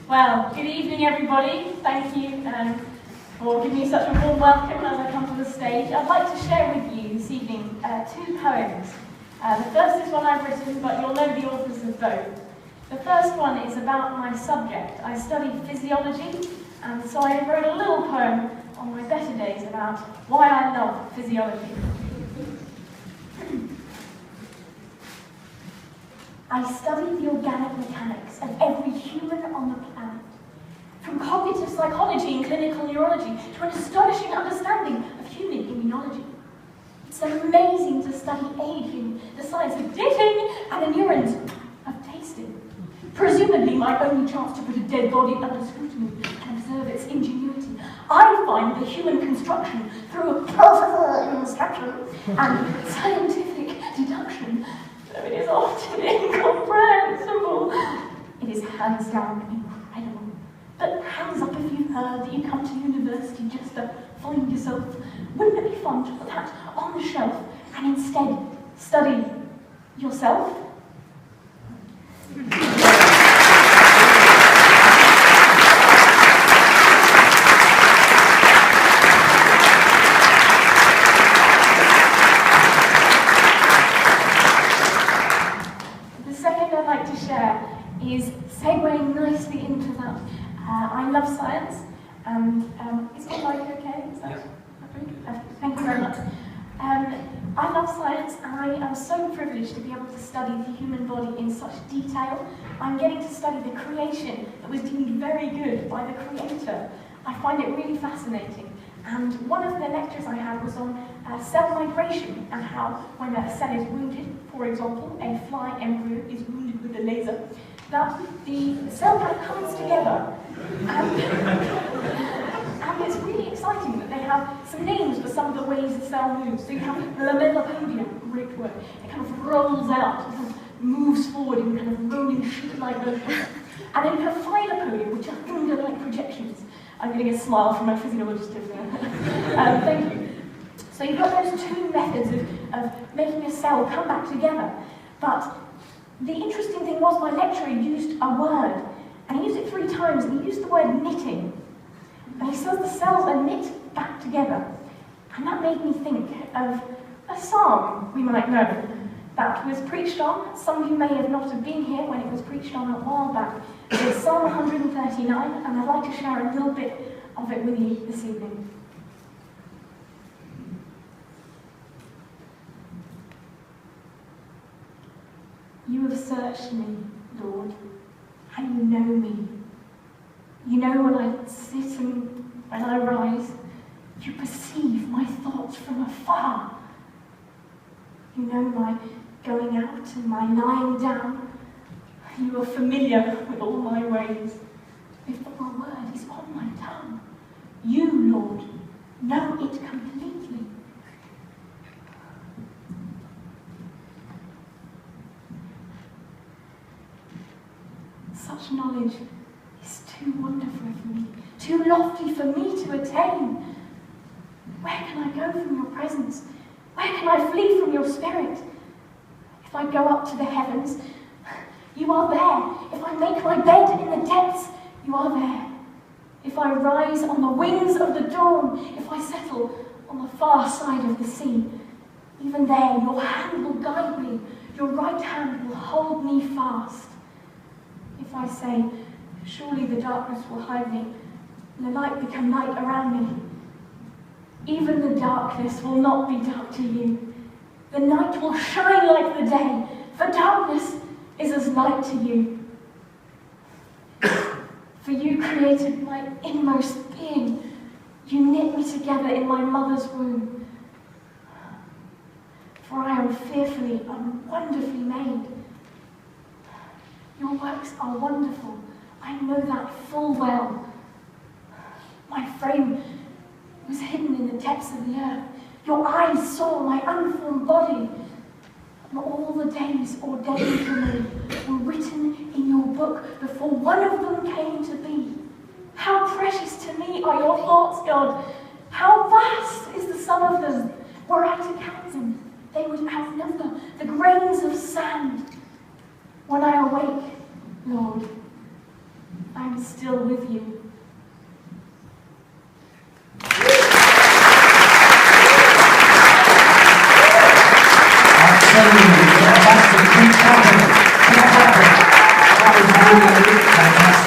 Well, good evening everybody. Thank you for giving me such a warm welcome as I come to the stage. I'd like to share with you this evening two poems. The first is one I've written, but you'll know the authors of both. The first one is about my subject. I study physiology, and so I wrote a little poem on my better days about why I love physiology. I study the organic mechanics of every human on the planet, from cognitive psychology and clinical neurology to an astonishing understanding of human immunology. It's amazing to study aging, the science of dating, and the neurons of tasting. Presumably my only chance to put a dead body under scrutiny and observe its ingenuity. I find the human construction through a process of instruction and scientific deduction, though it is often incomprehensible. It is hands down incredible. But hands up if you've heard that you come to university just to find yourself. Wouldn't it be fun to put that on the shelf and instead study yourself? Is segueing nicely into that. I love science, and is my mic okay? Is that Thank you very much. I love science, and I am so privileged to be able to study the human body in such detail. I'm getting to study the creation that was deemed very good by the Creator. I find it really fascinating. And one of the lectures I had was on cell migration and how when a cell is wounded, for example, a fly embryo is wounded with a laser, that the cell kind of comes together. And it's really exciting that they have some names for some of the ways the cell moves. So you have lamellipodium, great word. It kind of rolls out, it kind of moves forward in kind of rolling sheet-like motion. And then you have phylopodium, which are finger-like projections. I'm getting a smile from my physiologist over there. Thank you. So you've got those two methods of making a cell come back together. But the interesting thing was my lecturer used a word, and he used it 3 times, and he used the word knitting. And he says the cells are knit back together. And that made me think of a psalm we might know that was preached on. Some of you may have not have been here when it was preached on a while back. It's Psalm 139, and I'd like to share a little bit of it with you this evening. You have searched me, Lord, and you know me. You know when I sit and when I rise. You perceive my thoughts from afar. You know my going out and my lying down. You are familiar with all my ways. Before a word is on my tongue, you, Lord, know it completely. Such knowledge is too wonderful for me, too lofty for me to attain. Where can I go from your presence? Where can I flee from your spirit? If I go up to the heavens, you are there. If I make my bed in the depths, you are there. If I rise on the wings of the dawn, if I settle on the far side of the sea, even there your hand will guide me, your right hand will hold me fast. If I say, surely the darkness will hide me, and the light become light around me, even the darkness will not be dark to you. The night will shine like the day, for darkness is as light to you. For you created my inmost being. You knit me together in my mother's womb. For I am fearfully and wonderfully made. Your works are wonderful. I know that full well. My frame was hidden in the depths of the earth. Your eyes saw my unformed body. And all the days ordained for me were written in your book before one of them came to be. How precious to me are your thoughts, God. How vast is the sum of them. Were I to count them, they would outnumber the grains of sand. When I awake, Lord, I am am still with you. Fantastic. Keep clapping. That was really fantastic.